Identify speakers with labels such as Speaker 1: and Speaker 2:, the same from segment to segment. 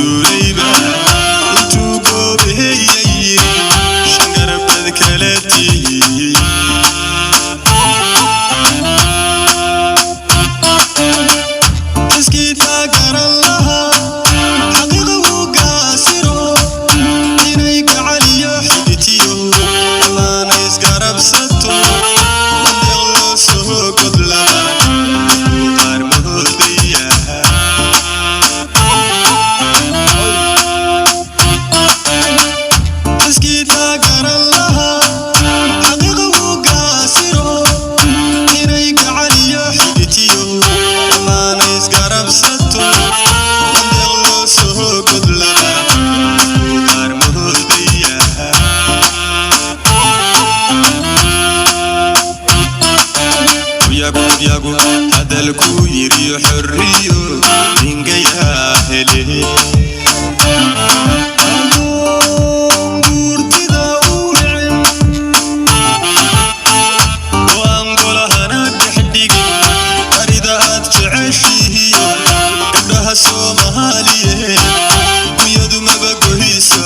Speaker 1: guurayba intuu goobeeyay shangarabad kala tiiyey iskiitaa garan lahaa xaqiiqa wuu gaasiro inay gacaliyo xigitiyo allaana isgarabsato mandeeq loo soo godlaba dadku qaar moodaya iskiitaa garan lahaa xaqiiqa wuu gaasiro inay gacaliyo xigitiyo allaana isgarabsato mandeeq loo soo godlaba dadku qaar moodaya yagu hadalku yiriyo xorriyo ningayaa hele buurtida u wicin oo aan golahana dhex dhigin qarida aad jeceshihiyo gabdhaha Soomaaliyeed dunyadu maba goyso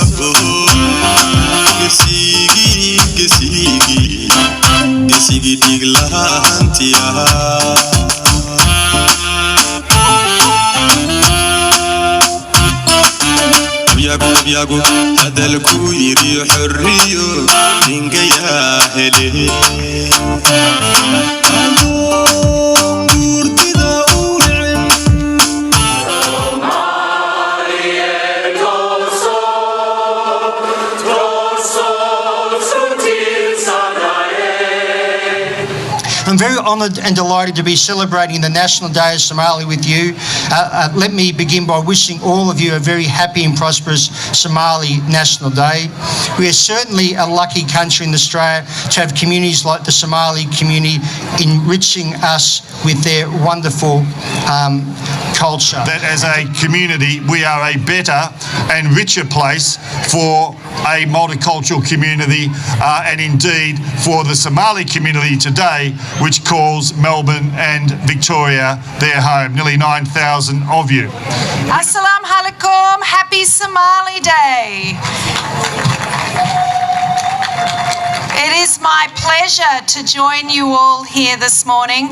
Speaker 1: gesigii dhiig lahaa hantiyahaa yagu hadalku yiriyo xorriyo ningayaa hele buurtida u wicin
Speaker 2: I'm very honoured and delighted to be celebrating the National Day of Somali with you. Let me begin by wishing all of you a very happy and prosperous Somali National Day. We are certainly a lucky country in Australia to have communities like the Somali community enriching us with their wonderful culture.
Speaker 3: That as a community we are a better and richer place for a multicultural community and indeed for the Somali community today, which calls Melbourne and Victoria their home. Nearly 9,000 of you.
Speaker 4: Assalamu alaikum, happy Somali Day. It is my pleasure to join you all here this morning.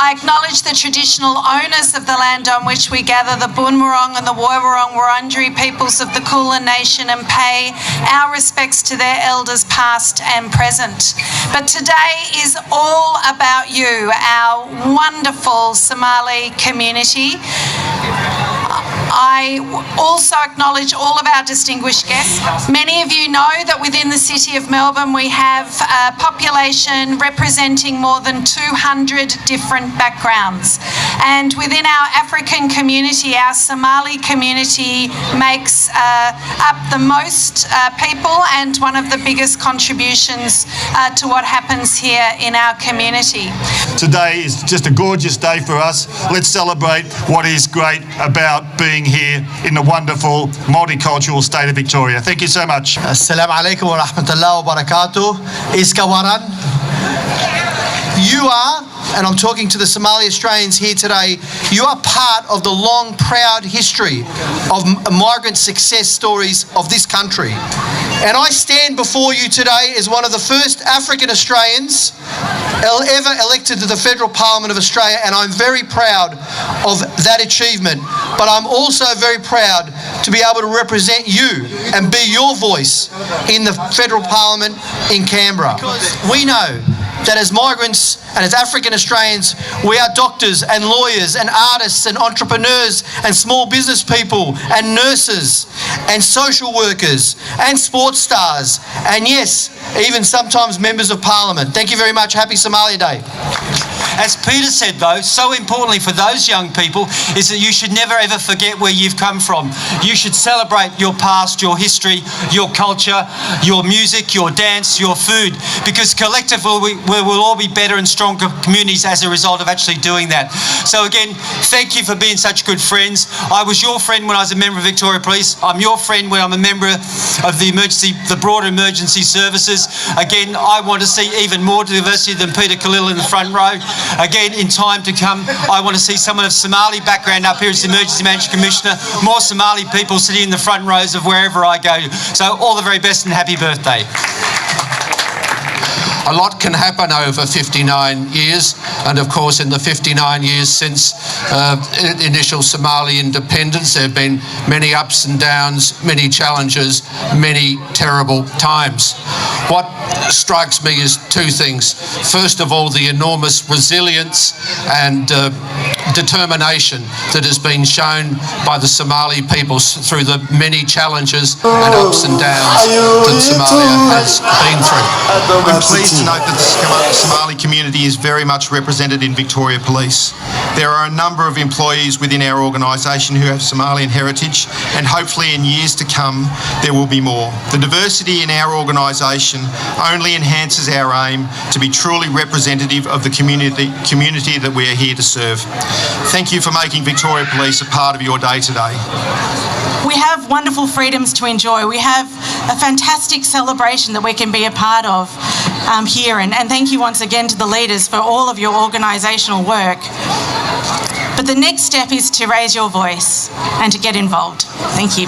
Speaker 4: I acknowledge the traditional owners of the land on which we gather, the Boonwurrung and the Woiwurrung Wurundjeri peoples of the Kulin Nation, and pay our respects to their elders past and present. But today is all about you, our wonderful Somali community. I also acknowledge all of our distinguished guests. Many of you know that within the City of Melbourne we have a population representing more than 200 different backgrounds. And within our African community, our Somali community makes up the most people and one of the biggest contributions to what happens here in our community.
Speaker 3: Today is just a gorgeous day for us. Let's celebrate what is great about being here in the wonderful multicultural state of Victoria. Thank you so much.
Speaker 2: Assalamu alaikum wa rahmatullahi wa barakatuh. Iska waran. You are, and I'm talking to the Somali Australians here today, you are part of the long, proud history of migrant success stories of this country. And I stand before you today as one of the first African Australians ever elected to the Federal Parliament of Australia, and I'm very proud of that achievement. But I'm also very proud to be able to represent you and be your voice in the Federal Parliament in Canberra. We know that as migrants and as African Australians, we are doctors and lawyers and artists and entrepreneurs and small business people and nurses and social workers and sports stars and yes, even sometimes members of Parliament. Thank you very much. Happy Somalia Day.
Speaker 5: As Peter said though, so importantly for those young people is that you should never ever forget where you've come from. You should celebrate your past, your history, your culture, your music, your dance, your food, because collectively we will all be better and stronger communities as a result of actually doing that. So again, thank you for being such good friends. I was your friend when I was a member of Victoria Police. I'm your friend when I'm a member of the broader emergency services. Again, I want to see even more diversity than Peter Khalil in the front row. Again, in time to come, I want to see someone of Somali background up here as the Emergency Management Commissioner, more Somali people sitting in the front rows of wherever I go. So all the very best and happy birthday.
Speaker 2: A lot can happen over 59 years, and of course in the 59 years since initial Somali independence there have been many ups and downs, many challenges, many terrible times. What strikes me is two things. First of all, the enormous resilience and determination that has been shown by the Somali people through the many challenges and ups and downs that Somalia has been through.
Speaker 6: I'm pleased to note that the Somali community is very much represented in Victoria Police. There are a number of employees within our organisation who have Somalian heritage, and hopefully in years to come there will be more. The diversity in our organisation only enhances our aim to be truly representative of the community that we are here to serve. Thank you for making Victoria Police a part of your day today.
Speaker 7: We have wonderful freedoms to enjoy. We have a fantastic celebration that we can be a part of here. And thank you once again to the leaders for all of your organisational work. But the next step is to raise your voice and to get involved. Thank you.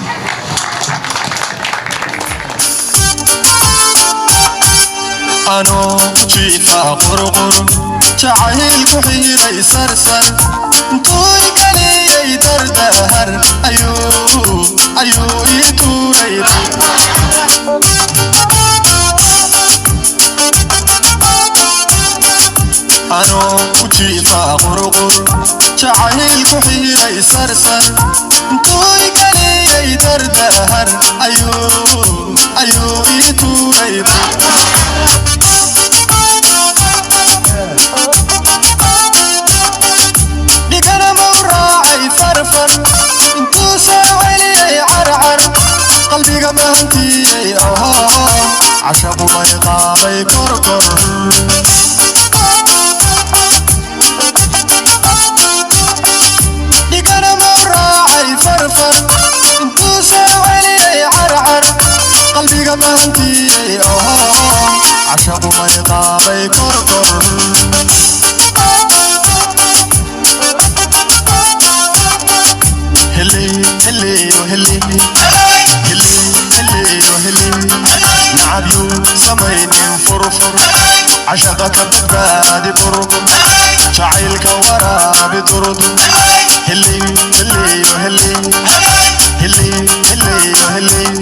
Speaker 8: عشقك ببادي برضو شعيلك ورا بطرد هلي هلي هلي هلي هلي هلي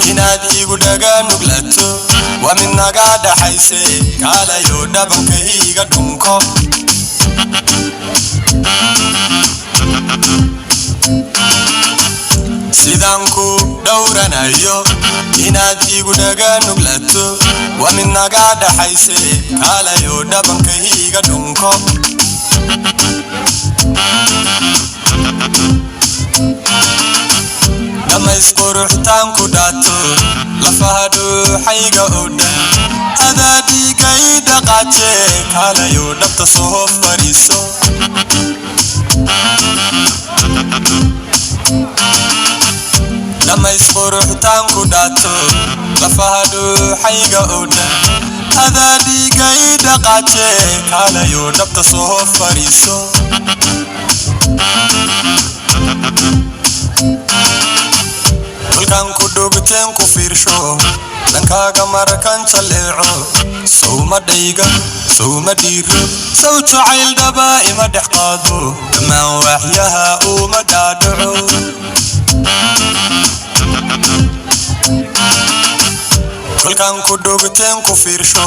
Speaker 1: inaad igu dhaga nuglato waa mid naga dhaxayse kaalayo dhabankayga dhunko sidaan ku dhowranayo inaad igu dhaga nuglato waa mid naga dhaxayse kaalayo dhabankayga dhunko isquruxtaan ku dhaato lafahadhu xayga oo dhan adaa dhiigay dhaqaaje kaalayo dhabta soo fariiso isquruxtaan ku dhaato lafahadhu xayga oo dhan adaa dhiigay dhaqaaje kaalayo dhabta soo fariiso kan ku dhugteen ku fiirsho dhankaaga markan jaleeco sawma dhayga sawma dhiiro saw jacayl dhaba ima dhex qaado dhammaan waxyaha uma dhaadhaco kolkaan ku dhogteen ku fiirsho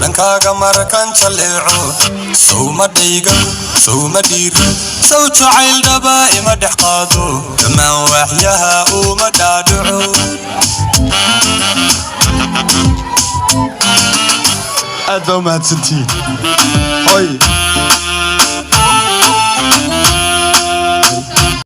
Speaker 1: dhankaaga markan jaleeco sawma dhayga sawma dhiiro saw jacayl dhaba ima dhex qaado dhammaan waxyaha uma dhaadhaco
Speaker 8: aad baa u mahadsantihiin